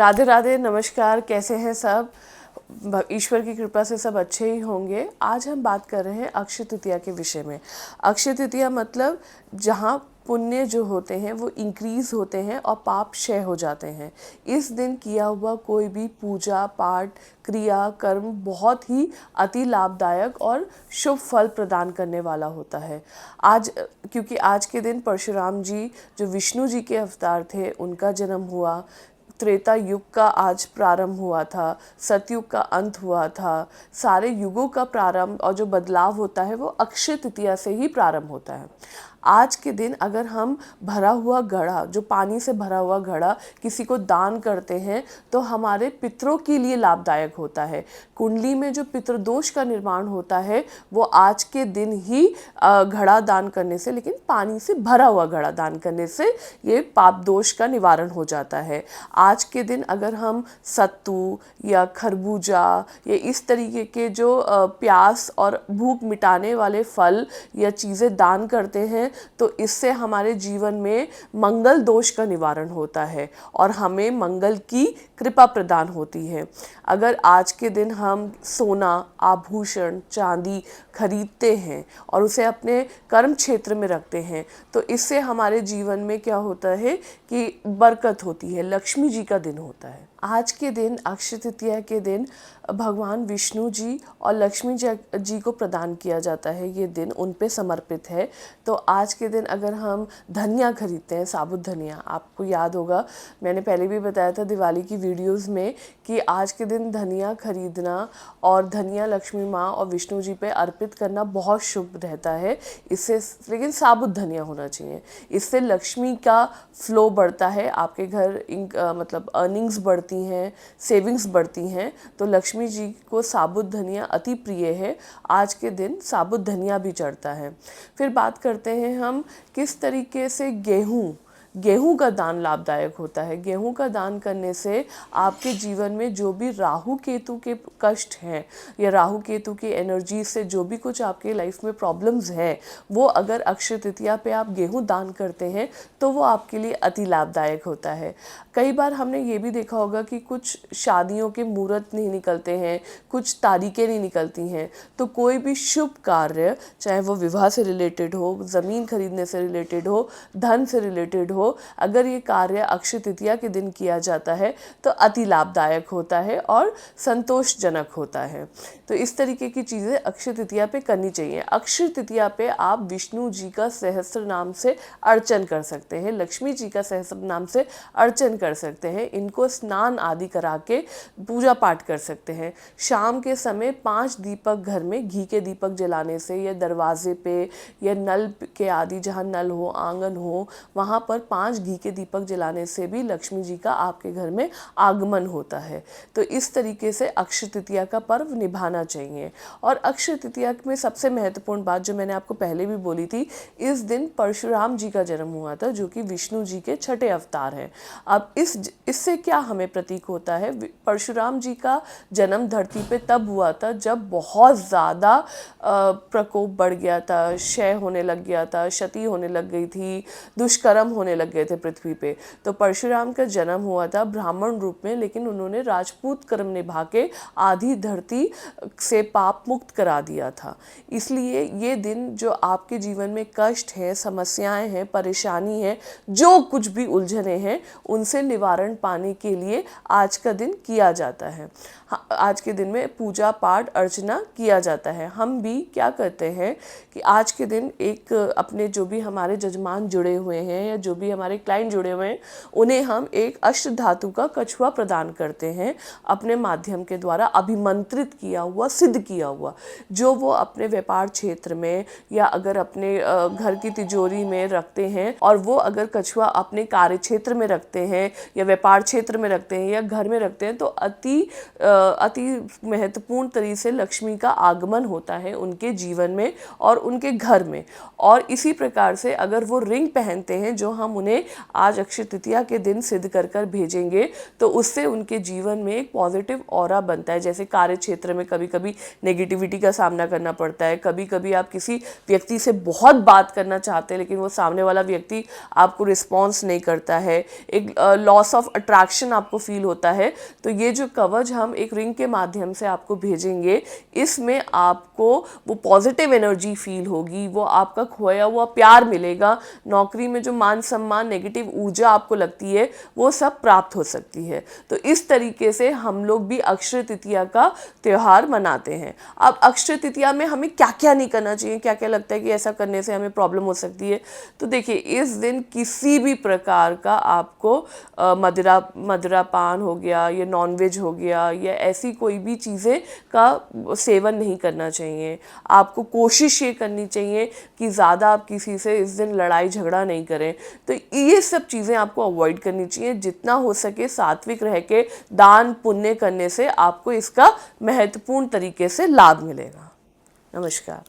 राधे राधे, नमस्कार। कैसे हैं सब? ईश्वर की कृपा से सब अच्छे ही होंगे। आज हम बात कर रहे हैं अक्षय तृतीया के विषय में। अक्षय तृतीया मतलब जहाँ पुण्य जो होते हैं वो इंक्रीज होते हैं और पाप क्षय हो जाते हैं। इस दिन किया हुआ कोई भी पूजा पाठ क्रिया कर्म बहुत ही अति लाभदायक और शुभ फल प्रदान करने वाला होता है। आज क्योंकि आज के दिन परशुराम जी जो विष्णु जी के अवतार थे उनका जन्म हुआ, त्रेता युग का आज प्रारंभ हुआ था, सतयुग का अंत हुआ था। सारे युगों का प्रारंभ और जो बदलाव होता है वो अक्षय तृतीया से ही प्रारंभ होता है। आज के दिन अगर हम भरा हुआ घड़ा, जो पानी से भरा हुआ घड़ा किसी को दान करते हैं तो हमारे पितरों के लिए लाभदायक होता है। कुंडली में जो पितृदोष का निर्माण होता है वो आज के दिन ही घड़ा दान करने से, लेकिन पानी से भरा हुआ घड़ा दान करने से ये पाप दोष का निवारण हो जाता है। आज के दिन अगर हम सत्तू या खरबूजा या इस तरीके के जो प्यास और भूख मिटाने वाले फल या चीज़ें दान करते हैं तो इससे हमारे जीवन में मंगल दोष का निवारण होता है और हमें मंगल की कृपा प्रदान होती है। अगर आज के दिन हम सोना, आभूषण, चांदी खरीदते हैं और उसे अपने कर्म क्षेत्र में रखते हैं तो इससे हमारे जीवन में क्या होता है कि बरकत होती है, लक्ष्मी जी का दिन होता है। आज के दिन अक्षय तृतीया के दिन भगवान विष्णु जी और लक्ष्मी जी को प्रदान किया जाता है। ये दिन उन पे समर्पित है। तो आज के दिन अगर हम धनिया खरीदते हैं, साबुत धनिया, आपको याद होगा मैंने पहले भी बताया था दिवाली की वीडियोस में कि आज के दिन धनिया खरीदना और धनिया लक्ष्मी माँ और विष्णु जी पे अर्पित करना बहुत शुभ रहता है। इससे, लेकिन साबुत धनिया होना चाहिए। इससे लक्ष्मी का फ्लो बढ़ता है, आपके घर मतलब अर्निंग्स बढ़ती हैं, सेविंग्स बढ़ती हैं। तो लक्ष्मी जी को साबुत धनिया अति प्रिय है। आज के दिन साबुत धनिया भी चढ़ता है। फिर बात करते हैं हम किस तरीके से गेहूं का दान लाभदायक होता है। गेहूं का दान करने से आपके जीवन में जो भी राहु केतु के कष्ट हैं या राहु केतु की एनर्जी से जो भी कुछ आपके लाइफ में प्रॉब्लम्स है, वो अगर अक्षय तृतीया पे आप गेहूं दान करते हैं तो वो आपके लिए अति लाभदायक होता है। कई बार हमने ये भी देखा होगा कि कुछ शादियों के मुहूर्त नहीं निकलते हैं, कुछ तारीखें नहीं निकलती हैं, तो कोई भी शुभ कार्य, चाहे वो विवाह से रिलेटेड हो, ज़मीन खरीदने से रिलेटेड हो, धन से रिलेटेड हो, अगर ये कार्य अक्षय तृतीया के दिन किया जाता है तो अति लाभदायक होता है और संतोषजनक होता है। तो इस तरीके की चीज़ें अक्षय तृतीया पे करनी चाहिए। अक्षय तृतीया पे आप विष्णु जी का सहस्त्र नाम से अर्चन कर सकते हैं, लक्ष्मी जी का सहस्त्र नाम से अर्चन कर सकते हैं, इनको स्नान आदि करा के पूजा पाठ कर सकते हैं। शाम के समय 5 दीपक घर में घी के दीपक जलाने से या दरवाजे पे या नल के आदि जहाँ नल हो, आंगन हो, वहाँ पर 5 घी के दीपक जलाने से भी लक्ष्मी जी का आपके घर में आगमन होता है। तो इस तरीके से अक्षय तृतीया का पर्व निभाना चाहिए। और अक्षय तृतीया में सबसे महत्वपूर्ण बात जो मैंने आपको पहले भी बोली थी, इस दिन परशुराम जी का जन्म हुआ था जो कि विष्णु जी के छठे अवतार हैं। अब इससे क्या हमें प्रतीक होता है? परशुराम जी का जन्म धरती पे तब हुआ था जब बहुत ज़्यादा प्रकोप बढ़ गया था, क्षय होने लग गया था, क्षति होने लग गई थी, दुष्कर्म होने लग गए थे पृथ्वी पे। तो परशुराम का जन्म हुआ था ब्राह्मण रूप में, लेकिन उन्होंने राजपूत कर्म निभा के आधी धरती से पाप मुक्त करा दिया था। इसलिए ये दिन जो आपके जीवन में कष्ट है, समस्याएं हैं, परेशानी है, जो कुछ भी उलझने हैं, उनसे निवारण पाने के लिए आज का दिन किया जाता है। आज के दिन में पूजा पाठ अर्चना किया जाता है। हम भी क्या करते हैं कि आज के दिन एक अपने जो भी हमारे जजमान जुड़े हुए हैं या जो भी हमारे क्लाइंट जुड़े हुए हैं उन्हें हम एक अष्ट धातु का कछुआ प्रदान करते हैं अपने माध्यम के द्वारा, अभिमंत्रित किया हुआ, सिद्ध किया हुआ, जो वो अपने व्यापार क्षेत्र में या अगर अपने घर की तिजोरी में रखते हैं और वो अगर कछुआ अपने कार्य क्षेत्र में रखते हैं या व्यापार क्षेत्र में रखते हैं या घर में रखते हैं तो अति महत्वपूर्ण तरीके से लक्ष्मी का आगमन होता है उनके जीवन में और उनके घर में। और इसी प्रकार से अगर वो रिंग पहनते हैं जो हम उन्हें आज अक्षय तृतीया के दिन सिद्ध कर कर भेजेंगे तो उससे उनके जीवन में एक पॉजिटिव ऑरा बनता है। जैसे कार्य क्षेत्र में कभी कभी नेगेटिविटी का सामना करना पड़ता है, कभी कभी आप किसी व्यक्ति से बहुत बात करना चाहते हैं लेकिन वो सामने वाला व्यक्ति आपको रिस्पॉन्स नहीं करता है, एक लॉस ऑफ अट्रैक्शन आपको फील होता है। तो ये जो कवच हम एक रिंग के माध्यम से आपको भेजेंगे, इसमें आपको वो पॉजिटिव एनर्जी फील होगी, वो आपका खोया हुआ प्यार मिलेगा, नौकरी में जो मान सम्मान नेगेटिव ऊर्जा आपको लगती है वो सब प्राप्त हो सकती है। तो इस तरीके से हम लोग भी अक्षय तृतीया का त्यौहार मनाते हैं। अब अक्षय तृतीया में हमें क्या क्या नहीं करना चाहिए, क्या क्या लगता है कि ऐसा करने से हमें प्रॉब्लम हो सकती है, तो देखिए इस दिन किसी भी प्रकार का आपको मदिरा पान हो गया या नॉनवेज हो गया या ऐसी कोई भी चीज़ें का सेवन नहीं करना चाहिए। आपको कोशिश ये करनी चाहिए कि ज़्यादा आप किसी से इस दिन लड़ाई झगड़ा नहीं करें। तो ये सब चीज़ें आपको अवॉइड करनी चाहिए। जितना हो सके सात्विक रह के दान पुण्य करने से आपको इसका महत्वपूर्ण तरीके से लाभ मिलेगा। नमस्कार।